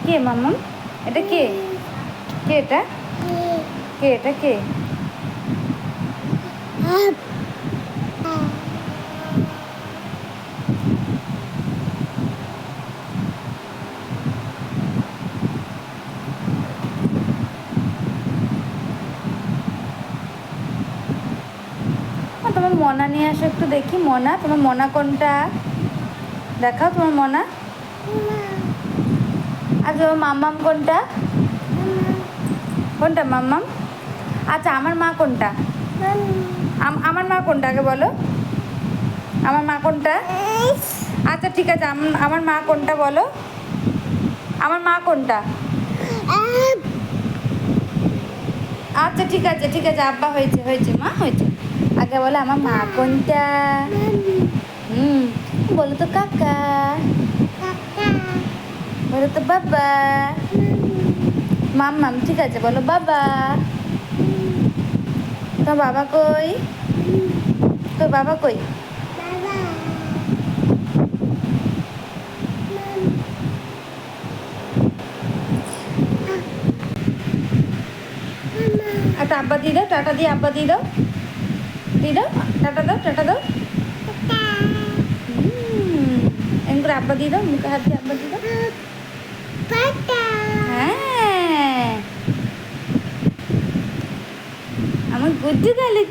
কে মাম্মাম? এটা কে? কে এটা? কে এটা কে? তোমার মনা নিয়ে আসো একটু দেখি। মনা, তোমার মনা কোনটা? দেখাও তোমার মনা। আর তোমার মাম্মাম কোনটা? কোনটা মাম্মাম? আচ্ছা, আমার মা কোনটা? আমার মা কোনটা আগে বলো। আমার মা কোনটা? আচ্ছা ঠিক আছে, আমার মা কোনটা বলো। আমার মা কোনটা? আচ্ছা ঠিক আছে ঠিক আছে, আব্বা হয়েছে হয়েছে, মা হয়েছে। আগে বলো আমার মা কোনটা? বলো তো কাকা। বলো তো বাবা। মাম্মাম ঠিক আছে, বলো বাবা। তোমার বাবা কই? তোর বাবা কই? একটা আব্বা দিয়ে দাও, টাটা দিয়ে আব্বা দিয়ে দাও। দিয়ে দাও, টাটা দাও, টাটা দাও। এমন করে আব্বা দিয়ে দাও, মুখে হাত দিয়ে আব্বা দিয়ে দাও। হ্যাঁ, আমার গুড্ডু গালি।